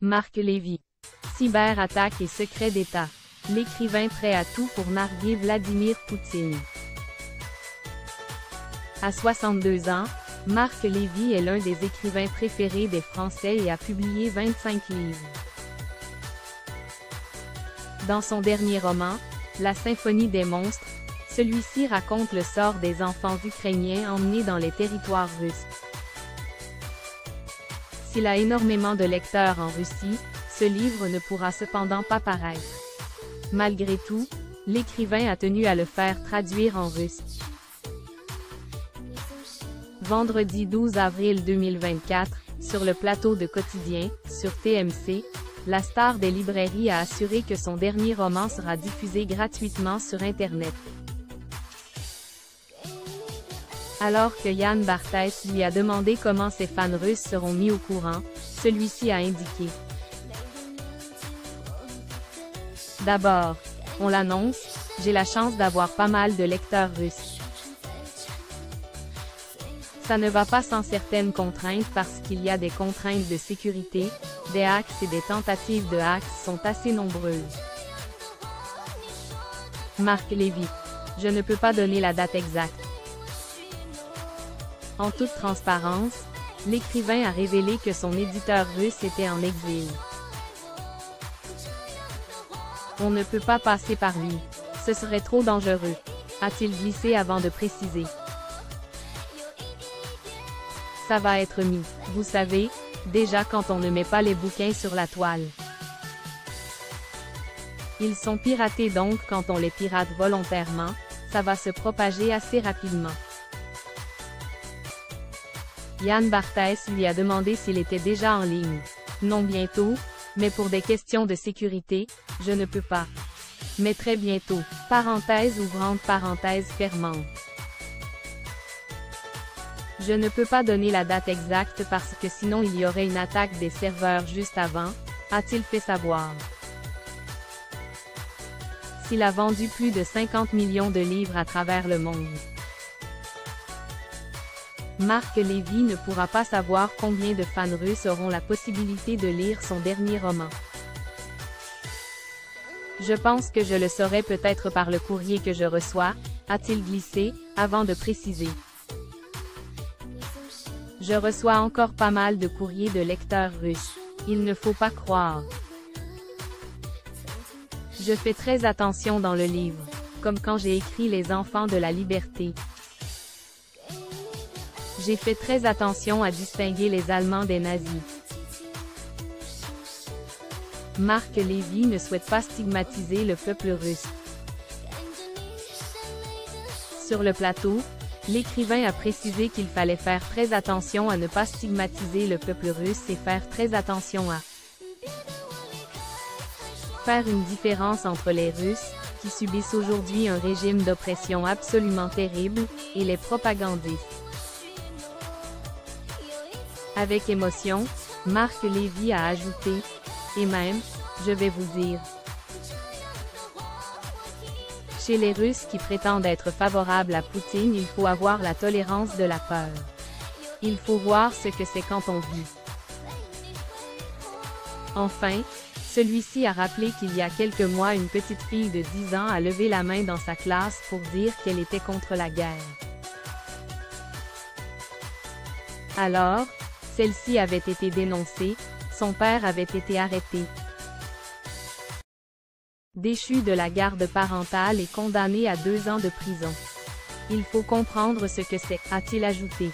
Marc Lévy. Cyberattaque et secret d'État. L'écrivain prêt à tout pour narguer Vladimir Poutine. À 62 ans, Marc Lévy est l'un des écrivains préférés des Français et a publié 25 livres. Dans son dernier roman, La Symphonie des monstres, celui-ci raconte le sort des enfants ukrainiens emmenés dans les territoires russes. S'il a énormément de lecteurs en Russie, ce livre ne pourra cependant pas paraître. Malgré tout, l'écrivain a tenu à le faire traduire en russe. Vendredi 12 avril 2024, sur le plateau de Quotidien, sur TMC, la star des librairies a assuré que son dernier roman sera diffusé gratuitement sur Internet. Alors que Yann Barthès lui a demandé comment ses fans russes seront mis au courant, celui-ci a indiqué. D'abord, on l'annonce, j'ai la chance d'avoir pas mal de lecteurs russes. Ça ne va pas sans certaines contraintes parce qu'il y a des contraintes de sécurité, des hacks et des tentatives de hacks sont assez nombreuses. Marc Lévy. Je ne peux pas donner la date exacte. En toute transparence, l'écrivain a révélé que son éditeur russe était en exil. On ne peut pas passer par lui. Ce serait trop dangereux, a-t-il glissé avant de préciser. Ça va être mis, vous savez, déjà quand on ne met pas les bouquins sur la toile. Ils sont piratés donc quand on les pirate volontairement, ça va se propager assez rapidement. Yann Barthès lui a demandé s'il était déjà en ligne. Non bientôt, mais pour des questions de sécurité, je ne peux pas. Mais très bientôt. Parenthèse ouvrante parenthèse fermante. Je ne peux pas donner la date exacte parce que sinon il y aurait une attaque des serveurs juste avant, a-t-il fait savoir. S'il a vendu plus de 50 millions de livres à travers le monde. Marc Lévy ne pourra pas savoir combien de fans russes auront la possibilité de lire son dernier roman. Je pense que je le saurai peut-être par le courrier que je reçois, a-t-il glissé, avant de préciser. Je reçois encore pas mal de courriers de lecteurs russes. Il ne faut pas croire. Je fais très attention dans le livre, comme quand j'ai écrit Les enfants de la liberté. J'ai fait très attention à distinguer les Allemands des nazis. Marc Lévy ne souhaite pas stigmatiser le peuple russe. Sur le plateau, l'écrivain a précisé qu'il fallait faire très attention à ne pas stigmatiser le peuple russe et faire très attention à faire une différence entre les Russes, qui subissent aujourd'hui un régime d'oppression absolument terrible, et les propagandistes. Avec émotion, Marc Lévy a ajouté, et même, je vais vous dire. Chez les Russes qui prétendent être favorables à Poutine, il faut avoir la tolérance de la peur. Il faut voir ce que c'est quand on vit. Enfin, celui-ci a rappelé qu'il y a quelques mois une petite fille de 10 ans a levé la main dans sa classe pour dire qu'elle était contre la guerre. Alors, celle-ci avait été dénoncée, son père avait été arrêté. Déchu de la garde parentale et condamné à 2 ans de prison. Il faut comprendre ce que c'est, a-t-il ajouté.